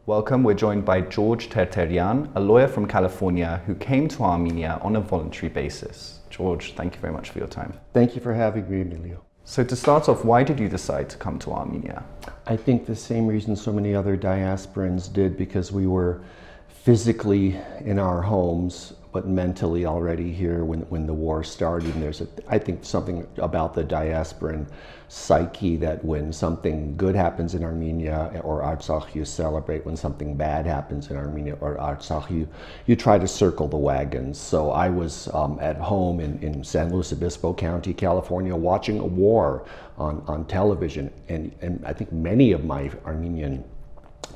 Welcome, we're joined by George Terterian, a lawyer from California who came to Armenia on a voluntary basis. George, thank you very much for your time. Thank you for having me, Emilio. So to start off, why did you decide to come to Armenia? I think the same reason so many other diasporans did, because we were physically in our homes, but mentally already here when the war started. And there's, I think, something about the diasporan psyche that when something good happens in Armenia or Artsakh, you celebrate. When something bad happens in Armenia or Artsakh, you try to circle the wagons. So I was at home in San Luis Obispo County, California, watching a war on television. And I think many of my Armenian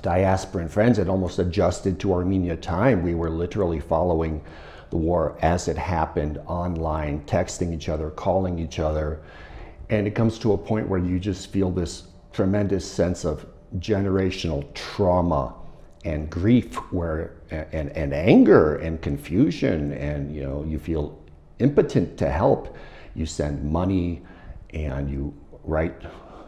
diasporan friends had almost adjusted to Armenia time. We were literally following the war as it happened online, texting each other, calling each other. And it comes to a point where you just feel this tremendous sense of generational trauma and grief, and anger and confusion, and you feel impotent to help. You send money and you write,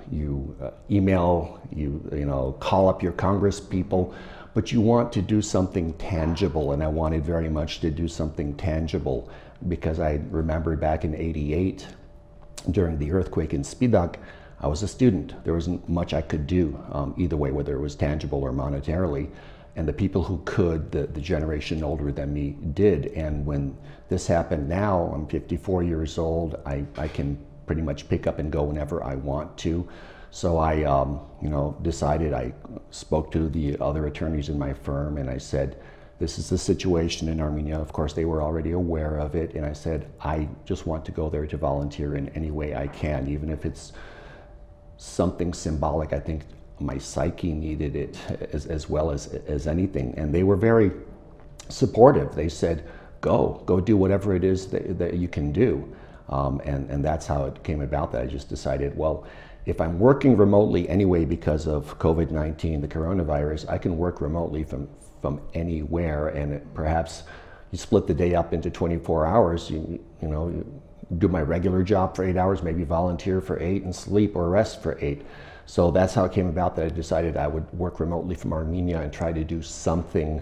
you email, you call up your Congress people, but you want to do something tangible. And I wanted very much to do something tangible, because I remember back in '88, during the earthquake in Spidak, I was a student. There wasn't much I could do either way, whether it was tangible or monetarily. And the people who could, the generation older than me, did. And when this happened now, I'm 54 years old, I can pretty much pick up and go whenever I want to. So I decided, I spoke to the other attorneys in my firm and I said, this is the situation in Armenia. Of course, they were already aware of it. And I said, I just want to go there to volunteer in any way I can, even if it's something symbolic. I think my psyche needed it as well as anything. And they were very supportive. They said, go do whatever it is that you can do. And that's how it came about, that I just decided, well, if I'm working remotely anyway because of COVID-19, the coronavirus, I can work remotely from anywhere, and perhaps you split the day up into 24 hours, you do my regular job for 8 hours, maybe volunteer for 8 and sleep or rest for 8. So that's how it came about that I decided I would work remotely from Armenia and try to do something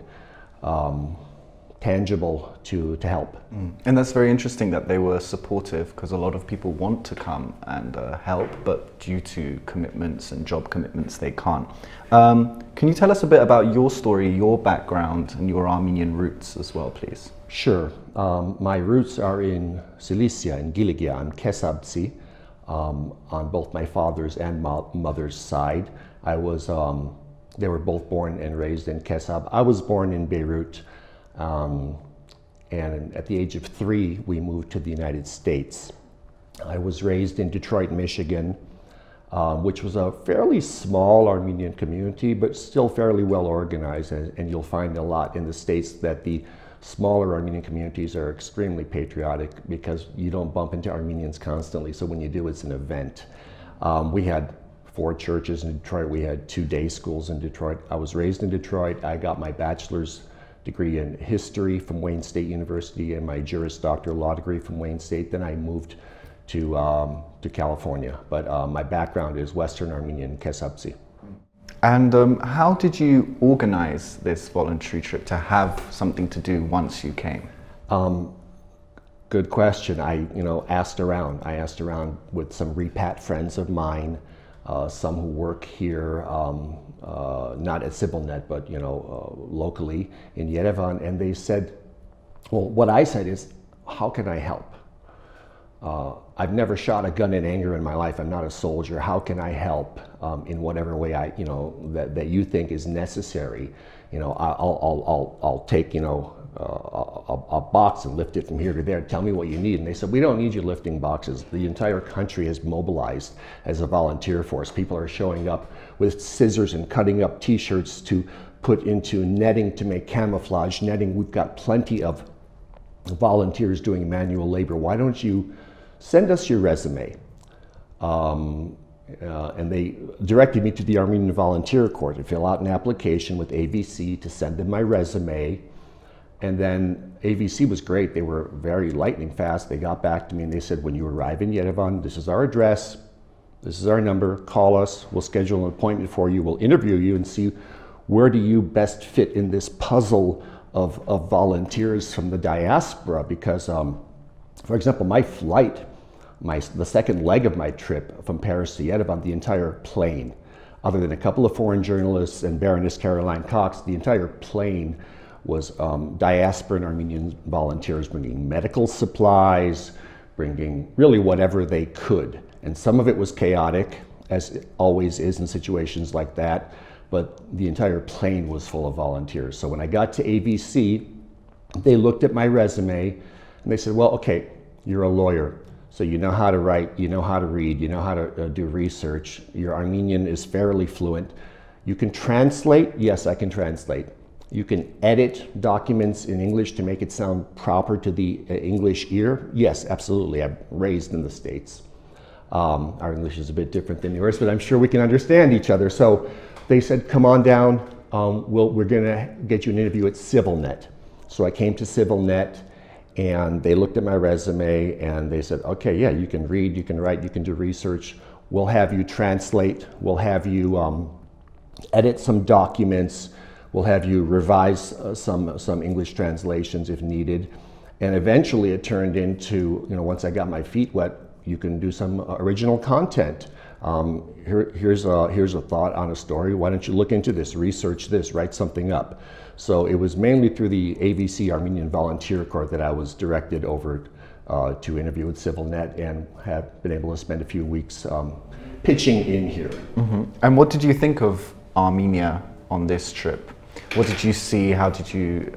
tangible to help. And that's very interesting that they were supportive, because a lot of people want to come and help, but due to commitments and job commitments, they can't. Can you tell us a bit about your story, your background, and your Armenian roots as well, please? Sure. My roots are in Cilicia, in Giligia, and Kesabtsi, on both my father's and mother's side. They were both born and raised in Kesab. I was born in Beirut. And at the age of 3, we moved to the United States. I was raised in Detroit, Michigan, which was a fairly small Armenian community, but still fairly well organized. And you'll find a lot in the States that the smaller Armenian communities are extremely patriotic, because you don't bump into Armenians constantly. So when you do, it's an event. We had 4 churches in Detroit. We had 2 day schools in Detroit. I was raised in Detroit. I got my bachelor's degree in history from Wayne State University and my Juris Doctor law degree from Wayne State. Then I moved to California, but my background is Western Armenian, Kesabtsi. And how did you organize this voluntary trip to have something to do once you came? Good question. I asked around. I asked around with some repat friends of mine, some who work here, not at CivilNet, but locally in Yerevan, and they said, well, what I said is, how can I help? I've never shot a gun in anger in my life. I'm not a soldier. How can I help in whatever way that you think is necessary? I'll take a box and lift it from here to there. Tell me what you need. And they said, we don't need you lifting boxes. The entire country has mobilized as a volunteer force. People are showing up with scissors and cutting up t-shirts to put into netting to make camouflage netting. We've got plenty of volunteers doing manual labor. Why don't you send us your resume? And they directed me to the Armenian Volunteer Corps to fill out an application with AVC to send them my resume. And then AVC was great. They were very lightning fast. They got back to me and they said, when you arrive in Yerevan, this is our address, this is our number, call us, we'll schedule an appointment for you, we'll interview you and see where do you best fit in this puzzle of volunteers from the diaspora? Because, for example, my flight, the second leg of my trip from Paris to Yerevan, the entire plane, other than a couple of foreign journalists and Baroness Caroline Cox, the entire plane was diaspora and Armenian volunteers bringing medical supplies, bringing really whatever they could. And some of it was chaotic, as it always is in situations like that, but the entire plane was full of volunteers. So when I got to ABC, they looked at my resume and they said, well, okay, you're a lawyer, so you know how to write, you know how to read, you know how to do research. Your Armenian is fairly fluent. You can translate? Yes, I can translate. You can edit documents in English to make it sound proper to the English ear? Yes, absolutely. I'm raised in the States. Our English is a bit different than yours, but I'm sure we can understand each other. So they said, come on down. We're going to get you an interview at CivilNet. So I came to CivilNet, and they looked at my resume, and they said, okay, yeah, you can read, you can write, you can do research. We'll have you translate. We'll have you edit some documents. We'll have you revise some English translations if needed. And eventually it turned into, once I got my feet wet, you can do some original content. Here's a thought on a story. Why don't you look into this, research this, write something up? So it was mainly through the AVC Armenian Volunteer Corps that I was directed over to interview with CivilNet, and have been able to spend a few weeks pitching in here. Mm-hmm. And what did you think of Armenia on this trip? What did you see? How did you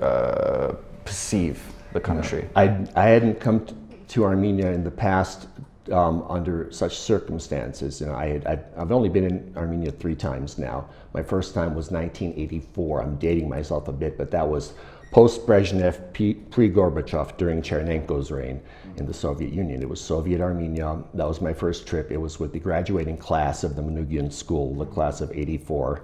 perceive the country? I hadn't come to Armenia in the past under such circumstances. I've only been in Armenia 3 times now. My first time was 1984. I'm dating myself a bit, but that was post-Brezhnev, pre-Gorbachev, during Chernenko's reign in the Soviet Union. It was Soviet Armenia. That was my first trip. It was with the graduating class of the Manugian School, the class of '84.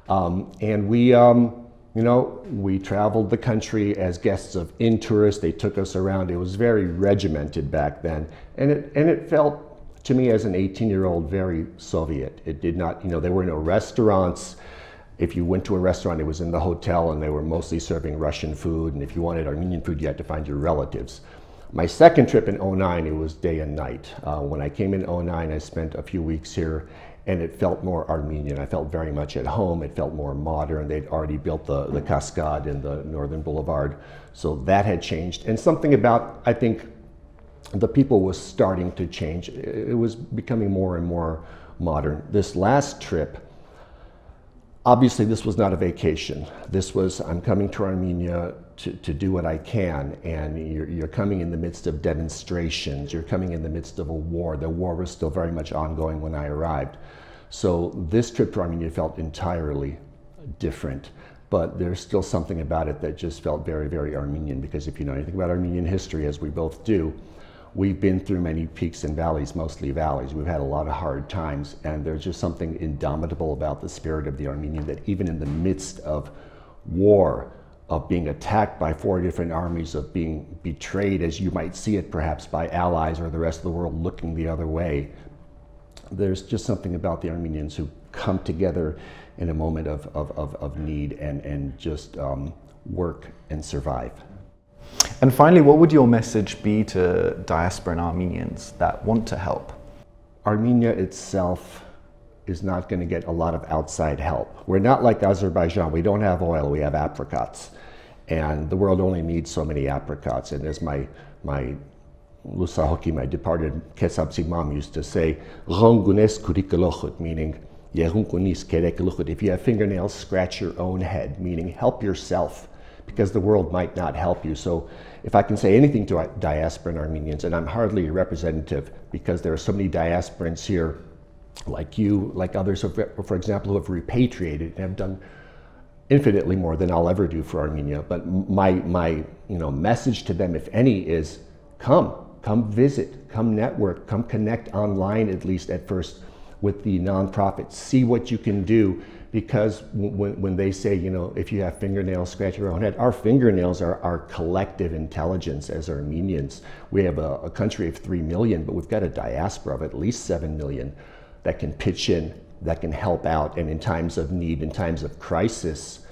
And we traveled the country as guests of in-tourists. They took us around. It was very regimented back then. And it felt, to me as an 18-year-old, very Soviet. It did not, there were no restaurants. If you went to a restaurant, it was in the hotel, and they were mostly serving Russian food. And if you wanted Armenian food, you had to find your relatives. My second trip in '09, it was day and night. When I came in '09, I spent a few weeks here, and it felt more Armenian. I felt very much at home. It felt more modern. They'd already built the Cascade in the Northern Boulevard. So that had changed. And something about, I think, the people was starting to change. It was becoming more and more modern. This last trip, obviously this was not a vacation. This was, I'm coming to Armenia to do what I can, and you're coming in the midst of demonstrations. You're coming in the midst of a war. The war was still very much ongoing when I arrived. So this trip to Armenia felt entirely different, but there's still something about it that just felt very, very Armenian, because if you know anything about Armenian history, as we both do, we've been through many peaks and valleys, mostly valleys. We've had a lot of hard times, and there's just something indomitable about the spirit of the Armenian, that even in the midst of war, of being attacked by 4 different armies, of being betrayed, as you might see it perhaps by allies or the rest of the world looking the other way, there's just something about the Armenians who come together in a moment of need and just work and survive. And finally, what would your message be to diasporan Armenians that want to help? Armenia itself is not going to get a lot of outside help. We're not like Azerbaijan. We don't have oil, we have apricots. And the world only needs so many apricots. And as my Lusahoki, my departed Kesabsi mom, used to say, meaning, if you have fingernails, scratch your own head, meaning help yourself, because the world might not help you. So if I can say anything to diasporan Armenians, and I'm hardly a representative because there are so many diasporans here, like you, like others, for example, who have repatriated and have done infinitely more than I'll ever do for Armenia. But my message to them, if any, is come visit, come network, come connect online, at least at first, with the nonprofits. See what you can do, because when they say, if you have fingernails, scratch your own head, our fingernails are our collective intelligence as Armenians. We have a country of 3 million, but we've got a diaspora of at least 7 million that can pitch in that can help out, and in times of need, in times of crisis,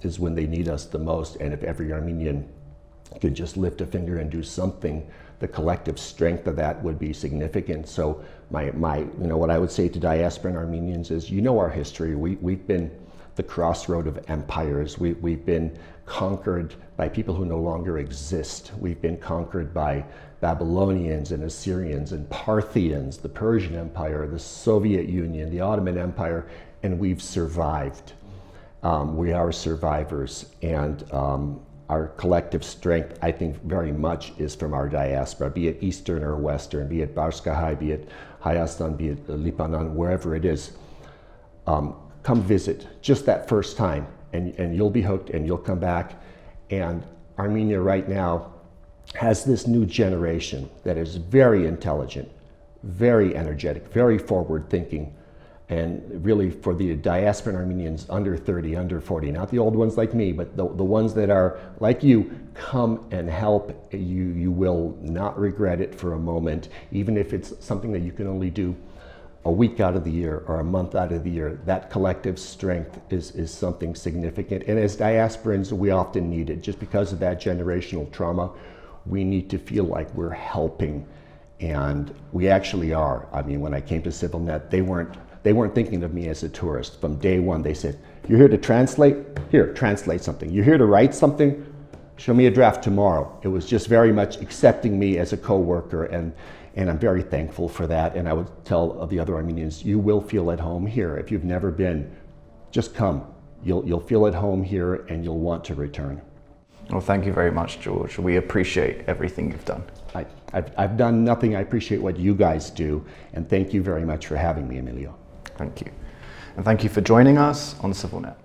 is when they need us the most. And if every Armenian could just lift a finger and do something, the collective strength of that would be significant. So what I would say to diasporan Armenians is, our history. We've been the crossroad of empires. We've been conquered by people who no longer exist. We've been conquered by Babylonians and Assyrians and Parthians, the Persian Empire, the Soviet Union, the Ottoman Empire, and we've survived. We are survivors, and our collective strength, I think, very much is from our diaspora, be it Eastern or Western, be it Barskahai, be it Hayastan, be it Libanon, wherever it is. Come visit just that first time, and you'll be hooked, and you'll come back. And Armenia right now has this new generation that is very intelligent, very energetic, very forward-thinking, and really for the diasporan Armenians under 30, under 40, not the old ones like me, but the ones that are like you, come and help. You will not regret it for a moment, even if it's something that you can only do a week out of the year or a month out of the year. That collective strength is something significant. And as diasporans, we often need it. Just because of that generational trauma, we need to feel like we're helping. And we actually are. I mean, when I came to CivilNet, they weren't thinking of me as a tourist. From day one, they said, "You're here to translate? Here, translate something. You're here to write something? Show me a draft tomorrow." It was just very much accepting me as a co-worker, and I'm very thankful for that. And I would tell the other Armenians, you will feel at home here. If you've never been, just come. You'll feel at home here, and you'll want to return. Well, thank you very much, George. We appreciate everything you've done. I've done nothing. I appreciate what you guys do, and thank you very much for having me, Emilio. Thank you. And thank you for joining us on CivilNet.